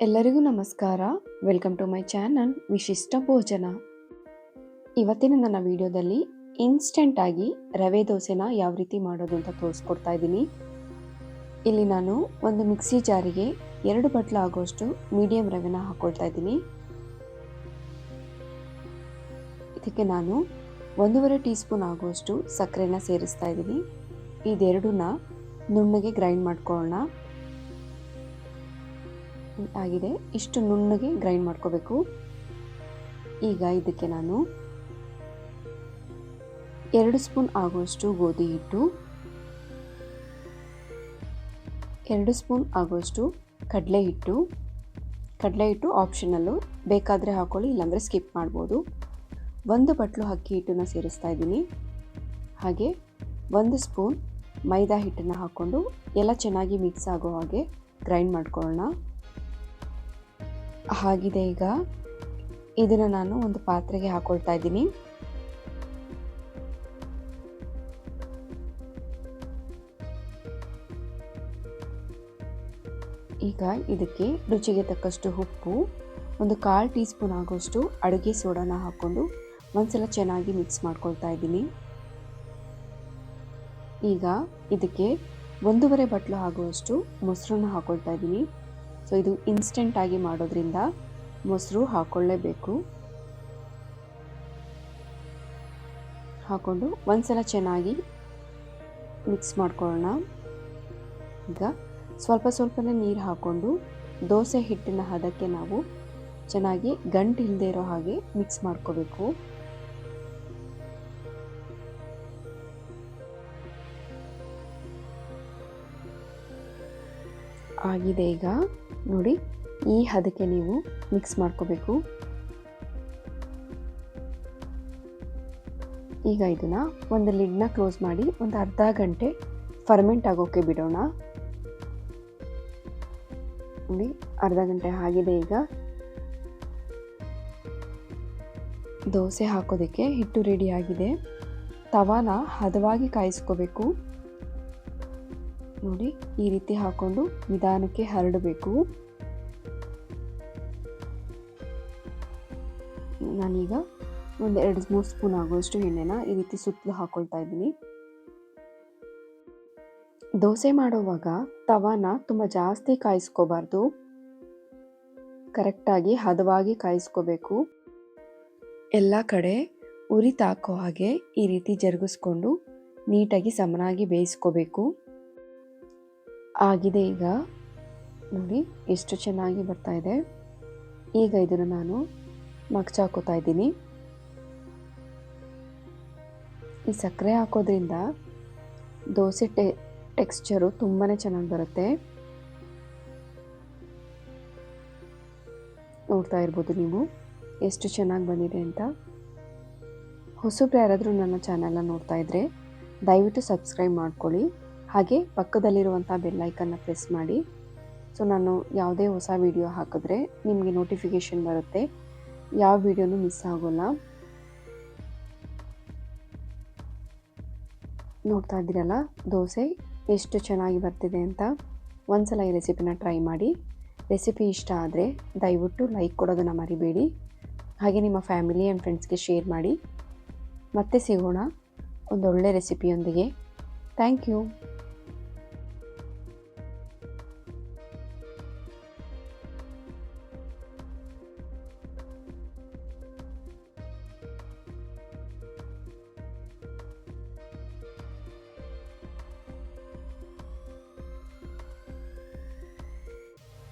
ಎಲ್ಲರಿಗೂ ನಮಸ್ಕಾರ. Welcome to my channel ವಿಶಿಷ್ಟ ಭೋಜನ. ಇವತ್ತಿನ ನನ್ನ ವಿಡಿಯೋದಲ್ಲಿ ಇನ್ಸ್ಟೆಂಟಾಗಿ ರವೆ ದೋಸೆನ ಯಾವ ರೀತಿ ಮಾಡೋದು ಅಂತ ತೋರಿಸ್ಕೊಡ್ತಾ ಇದ್ದೀನಿ. ಇಲ್ಲಿ ನಾನು ಒಂದು ಮಿಕ್ಸಿ ಜಾರಿಗೆ 2 ಬಟ್ಲು ಆಗೋಷ್ಟು ಮೀಡಿಯಂ ರವೆನ ಹಾಕ್ಕೊಳ್ತಾ ಇದ್ದೀನಿ. ಇದಕ್ಕೆ ನಾನು 1.5 ಟೀ ಸ್ಪೂನ್ ಆಗೋಷ್ಟು ಸಕ್ಕರೆನ ಸೇರಿಸ್ತಾ ಇದ್ದೀನಿ. ಇದೆರಡನ್ನ ನುಣ್ಣಗೆ ಗ್ರೈಂಡ್ ಮಾಡ್ಕೊಳ್ಳೋಣ. ಆಗಿದೆ, ಇಷ್ಟು ನುಣ್ಣಗೆ ಗ್ರೈಂಡ್ ಮಾಡ್ಕೋಬೇಕು. ಈಗ ಇದಕ್ಕೆ ನಾನು 2 ಸ್ಪೂನ್ ಆಗುವಷ್ಟು ಗೋಧಿ ಹಿಟ್ಟು, 2 ಸ್ಪೂನ್ ಆಗುವಷ್ಟು ಕಡಲೆ ಹಿಟ್ಟು ಆಪ್ಷನಲ್ಲು, ಬೇಕಾದರೆ ಹಾಕೊಳ್ಳಿ, ಇಲ್ಲಾಂದರೆ ಸ್ಕಿಪ್ ಮಾಡ್ಬೋದು. 1 ಬಟ್ಲು ಅಕ್ಕಿ ಹಿಟ್ಟನ್ನು ಸೇರಿಸ್ತಾ ಇದ್ದೀನಿ. ಹಾಗೆ 1 ಸ್ಪೂನ್ ಮೈದಾ ಹಿಟ್ಟನ್ನು ಹಾಕ್ಕೊಂಡು ಎಲ್ಲ ಚೆನ್ನಾಗಿ ಮಿಕ್ಸ್ ಆಗೋ ಹಾಗೆ ಗ್ರೈಂಡ್ ಮಾಡ್ಕೊಳ್ಳೋಣ. ಆಗಿದೆ, ಈಗ ಇದನ್ನು ನಾನು ಒಂದು ಪಾತ್ರೆಗೆ ಹಾಕೊಳ್ತಾ ಇದ್ದೀನಿ. ಈಗ ಇದಕ್ಕೆ ರುಚಿಗೆ ತಕ್ಕಷ್ಟು ಉಪ್ಪು, ಒಂದು 1/4 ಟೀ ಸ್ಪೂನ್ ಆಗೋಷ್ಟು ಅಡುಗೆ ಸೋಡಾನ ಹಾಕ್ಕೊಂಡು ಒಂದ್ಸಲ ಚೆನ್ನಾಗಿ ಮಿಕ್ಸ್ ಮಾಡ್ಕೊಳ್ತಾ ಇದ್ದೀನಿ. ಈಗ ಇದಕ್ಕೆ 1.5 ಬಟ್ಲು ಆಗುವಷ್ಟು ಮೊಸರನ್ನ ಹಾಕ್ಕೊಳ್ತಾ ಇದ್ದೀನಿ. ಸೊ ಇದು ಇನ್ಸ್ಟೆಂಟಾಗಿ ಮಾಡೋದ್ರಿಂದ ಮೊಸರು ಹಾಕ್ಕೊಳ್ಳೇಬೇಕು. ಹಾಕ್ಕೊಂಡು ಒಂದ್ಸಲ ಚೆನ್ನಾಗಿ ಮಿಕ್ಸ್ ಮಾಡ್ಕೊಳ್ಳೋಣ. ಈಗ ಸ್ವಲ್ಪನೇ ನೀರು ಹಾಕ್ಕೊಂಡು ದೋಸೆ ಹಿಟ್ಟಿನ ಹದಕ್ಕೆ ನಾವು ಚೆನ್ನಾಗಿ ಗಂಟು ಇಲ್ಲದೆ ಇರೋ ಹಾಗೆ ಮಿಕ್ಸ್ ಮಾಡ್ಕೋಬೇಕು. ಆಗಿದೆ, ಈಗ ನೋಡಿ ಈ ಹದಕ್ಕೆ ನೀವು ಮಿಕ್ಸ್ ಮಾಡ್ಕೋಬೇಕು. ಈಗ ಇದನ್ನು ಒಂದು ಲಿಡ್ನ ಕ್ಲೋಸ್ ಮಾಡಿ ಒಂದು ಅರ್ಧ ಗಂಟೆ ಫರ್ಮೆಂಟ್ ಆಗೋಕ್ಕೆ ಬಿಡೋಣ. ನೋಡಿ ಅರ್ಧ ಗಂಟೆ ಆಗಿದೆ. ಈಗ ದೋಸೆ ಹಾಕೋದಕ್ಕೆ ಹಿಟ್ಟು ರೆಡಿ ಆಗಿದೆ. ತವಾನ ಹದವಾಗಿ ಕಾಯಿಸ್ಕೋಬೇಕು. ನೋಡಿ ಈ ರೀತಿ ಹಾಕ್ಕೊಂಡು ನಿಧಾನಕ್ಕೆ ಹರಡಬೇಕು. ನಾನೀಗ ಒಂದು 2-3 ಸ್ಪೂನ್ ಆಗುವಷ್ಟು ಎಣ್ಣೆನ ಈ ರೀತಿ ಸುತ್ತಲೂ ಹಾಕ್ಕೊಳ್ತಾ ಇದ್ದೀನಿ. ದೋಸೆ ಮಾಡುವಾಗ ತವಾನ ತುಂಬ ಜಾಸ್ತಿ ಕಾಯಿಸ್ಕೋಬಾರ್ದು, ಕರೆಕ್ಟಾಗಿ ಹದವಾಗಿ ಕಾಯಿಸ್ಕೋಬೇಕು. ಎಲ್ಲ ಕಡೆ ಉರಿ ತಾಕೋ ಹಾಗೆ ಈ ರೀತಿ ಜರುಗಿಸ್ಕೊಂಡು ನೀಟಾಗಿ ಸಮನಾಗಿ ಬೇಯಿಸ್ಕೋಬೇಕು. ಆಗಿದೆ, ಈಗ ನೋಡಿ ಎಷ್ಟು ಚೆನ್ನಾಗಿ ಬರ್ತಾ ಇದೆ. ಈಗ ಇದನ್ನು ನಾನು ಮಗ್ಚಾಕೋತಾ ಇದ್ದೀನಿ. ಈ ಸಕ್ಕರೆ ಹಾಕೋದ್ರಿಂದ ದೋಸೆ ಟೆಕ್ಸ್ಚರು ತುಂಬಾ ಚೆನ್ನಾಗಿ ಬರುತ್ತೆ. ನೋಡ್ತಾ ಇರ್ಬೋದು ನೀವು ಎಷ್ಟು ಚೆನ್ನಾಗಿ ಬಂದಿದೆ ಅಂತ. ಹೊಸಬ್ರು ಯಾರಾದರೂ ನನ್ನ ಚಾನಲ್ನ ನೋಡ್ತಾ ಇದ್ದರೆ ದಯವಿಟ್ಟು ಸಬ್ಸ್ಕ್ರೈಬ್ ಮಾಡ್ಕೊಳ್ಳಿ. ಹಾಗೆ ಪಕ್ಕದಲ್ಲಿರುವಂಥ ಬೆಲ್ಲೈಕನ್ನ ಪ್ರೆಸ್ ಮಾಡಿ. ಸೊ ನಾನು ಯಾವುದೇ ಹೊಸ ವಿಡಿಯೋ ಹಾಕಿದ್ರೆ ನಿಮಗೆ ನೋಟಿಫಿಕೇಷನ್ ಬರುತ್ತೆ, ಯಾವ ವಿಡಿಯೋನೂ ಮಿಸ್ ಆಗೋಲ್ಲ. ನೋಡ್ತಾ ಇದ್ದೀರಲ್ಲ ದೋಸೆ ಎಷ್ಟು ಚೆನ್ನಾಗಿ ಬರ್ತಿದೆ ಅಂತ. ಒಂದ್ಸಲ ಈ ರೆಸಿಪಿನ ಟ್ರೈ ಮಾಡಿ. ರೆಸಿಪಿ ಇಷ್ಟ ಆದರೆ ದಯವಿಟ್ಟು ಲೈಕ್ ಕೊಡೋದನ್ನು ಮರಿಬೇಡಿ. ಹಾಗೆ ನಿಮ್ಮ ಫ್ಯಾಮಿಲಿ ಆ್ಯಂಡ್ ಫ್ರೆಂಡ್ಸ್ಗೆ ಶೇರ್ ಮಾಡಿ. ಮತ್ತೆ ಸಿಗೋಣ ಒಂದೊಳ್ಳೆ ರೆಸಿಪಿಯೊಂದಿಗೆ. Thank you.